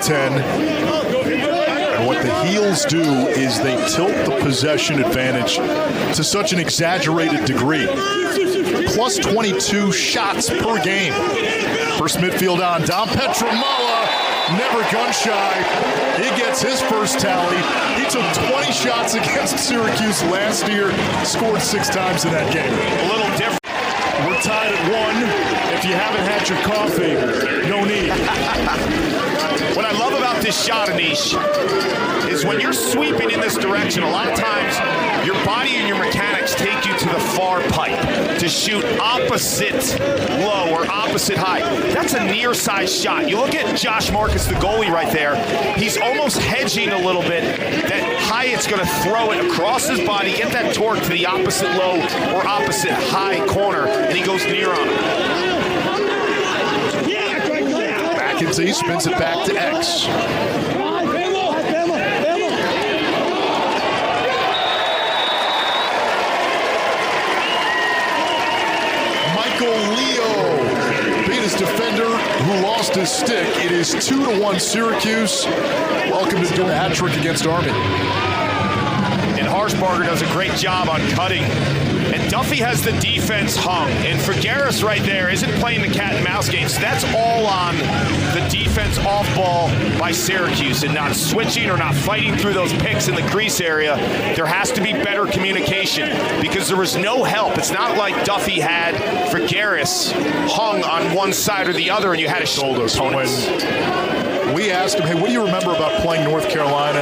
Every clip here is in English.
10. And what the heels do is they tilt the possession advantage to such an exaggerated degree. Plus 22 shots per game. First midfield on. Dom Petramala, never gun shy. He gets his first tally. He took 20 shots against Syracuse last year, scored 6 times in that game. A little different. We're tied at 1. If you haven't had your coffee, no need. What I love about this shot, Anish, is when you're sweeping in this direction, a lot of times your body and your mechanics take you to the far pipe to shoot opposite low or opposite high. That's a near side shot. You look at Josh Marcus, the goalie right there. He's almost hedging a little bit that Hyatt's going to throw it across his body, get that torque to the opposite low or opposite high corner, and he goes near on it. McKenzie spins it back to X. Michael Leo beat his defender who lost his stick. It is 2-1 Syracuse. Welcome to doing a hat trick against Army. And Harshbarger does a great job on cutting. And Duffy has the defense hung. And Figueres right there isn't playing the cat and mouse game. So that's all on the defense off ball by Syracuse and not switching or not fighting through those picks in the crease area. There has to be better communication because there was no help. It's not like Duffy had Figueres hung on one side or the other and you had a shoulder opponents. We asked him, hey, what do you remember about playing North Carolina?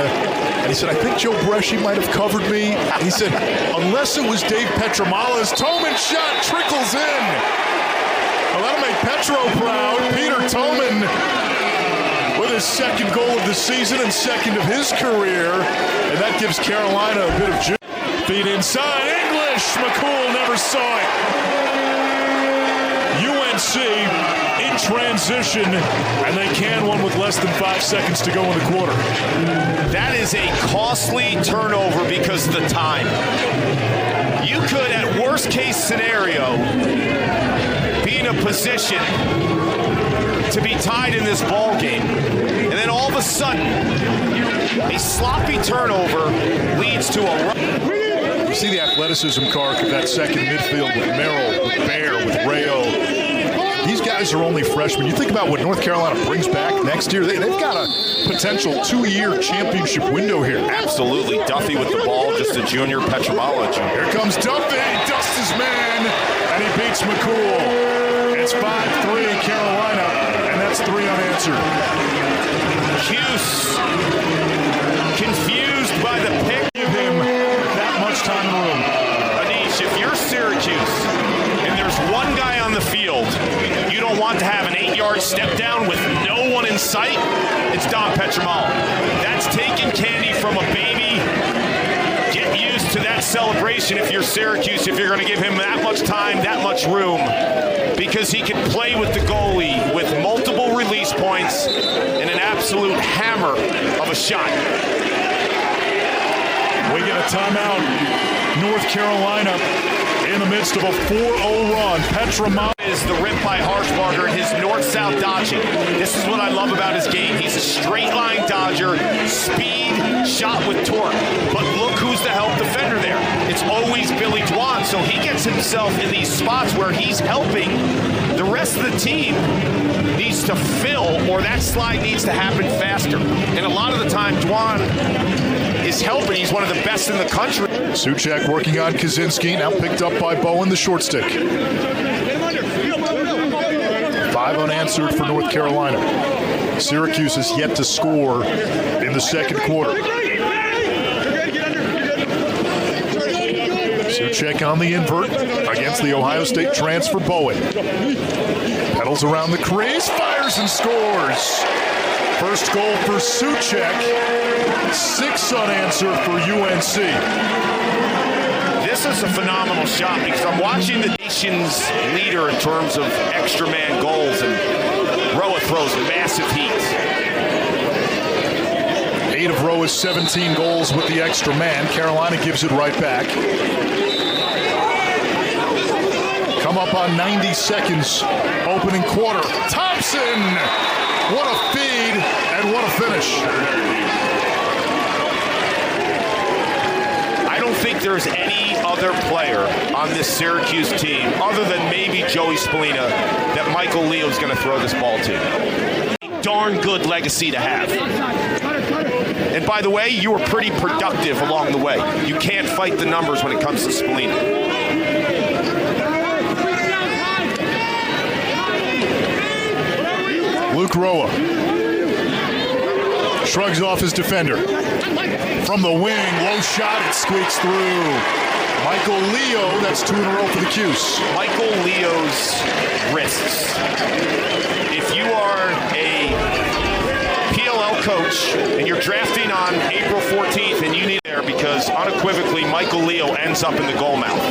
And he said, I think Joe Bresci might have covered me. And he said, unless it was Dave Petramala's Toman shot trickles in. Well, that'll make Petro proud. Peter Toman with his second goal of the season and second of his career. And that gives Carolina a bit of juice. Feed inside, English. McCool never saw it. UNC in transition, and they can one with less than 5 seconds to go in the quarter. That is a costly turnover because of the time. You could, at worst case scenario, be in a position to be tied in this ball game, and then all of a sudden, a sloppy turnover leads to a run. You see the athleticism, Kark, of that second midfield with Merrill, with Bear, with Rayo. These guys are only freshmen. You think about what North Carolina brings back next year. They've got a potential 2-year championship window here. Absolutely. Duffy with the ball, just a junior. Petramala, junior. Here comes Duffy. Dusts his man, and he beats McCool. It's 5-3 Carolina, and that's 3 unanswered. Cuse confused by the pick. Give him that much time in the room. Anish, if you're Syracuse and there's one guy on the field you don't want to have an 8-yard step down with no one in sight, it's Dom Petramala. That's taking candy from a baby. Get used to that celebration if you're Syracuse, if you're going to give him that much time, that much room, because he can play with the goalie with multiple release points and an absolute hammer of a shot. We get a timeout. North Carolina in the midst of a 4-0 run. Petramala is the rip by Harshbarger and his north-south dodging. This is what I love about his game. He's a straight-line dodger, speed, shot with torque. But look who's the help defender there. It's always Billy Dwan, so he gets himself in these spots where he's helping. The rest of the team needs to fill, or that slide needs to happen faster. And a lot of the time, Dwan is helping. He's one of the best in the country. Suchek working on Kaczynski, now picked up by Bowen, the short stick. 5 unanswered for North Carolina. Syracuse has yet to score in the second quarter. Suchek on the invert against the Ohio State transfer Bowen. Pedals around the crease, fires and scores. First goal for Suchek. 6 unanswered for UNC. This is a phenomenal shot because I'm watching the nation's leader in terms of extra man goals, and Roa throws massive heat. 8 of Roa's 17 goals with the extra man. Carolina gives it right back. Come up on 90 seconds, opening quarter. Thompson! What a feed, and And what a finish. I don't think there's any other player on this Syracuse team, other than maybe Joey Spallina, that Michael Leo is going to throw this ball to. A darn good legacy to have. And by the way, you were pretty productive along the way. You can't fight the numbers when it comes to Spallina. Luke Roa shrugs off his defender. From the wing, low shot, it squeaks through. Michael Leo, that's 2 in a row for the Cuse. Michael Leo's wrists. If you are a PLL coach and you're drafting on April 14th and you need there, because unequivocally Michael Leo ends up in the goal mouth.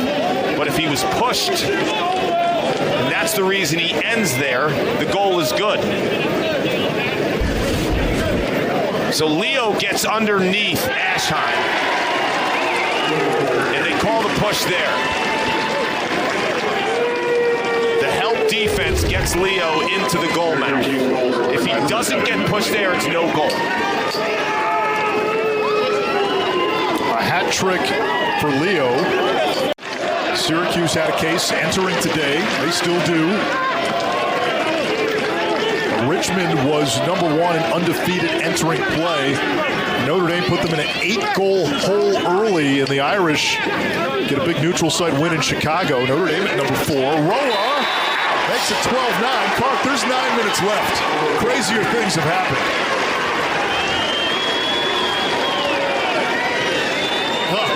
But if he was pushed, and that's the reason he ends there, the goal is good. So Leo gets underneath Ashheim, and they call the push there. The help defense gets Leo into the goal mouth. If he doesn't get pushed there, it's no goal. A hat trick for Leo. Syracuse had a case entering today. They still do. Richmond was number 1 in undefeated entering play. Notre Dame put them in an 8-goal hole early, and the Irish get a big neutral site win in Chicago. Notre Dame at number 4. Roa makes it 12-9. Clark, there's 9 minutes left. Crazier things have happened.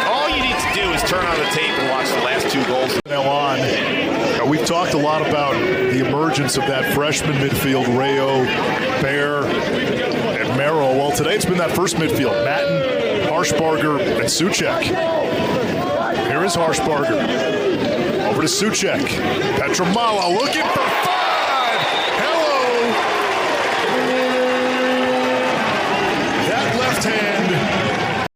All you need to do is turn on the tape and watch the last 2 goals. Now on. We've talked a lot about the emergence of that freshman midfield, Rayo, Bear, and Merrill. Well, today it's been that first midfield, Matten, Harshbarger, and Soucek. Here is Harshbarger. Over to Soucek. Petramala looking for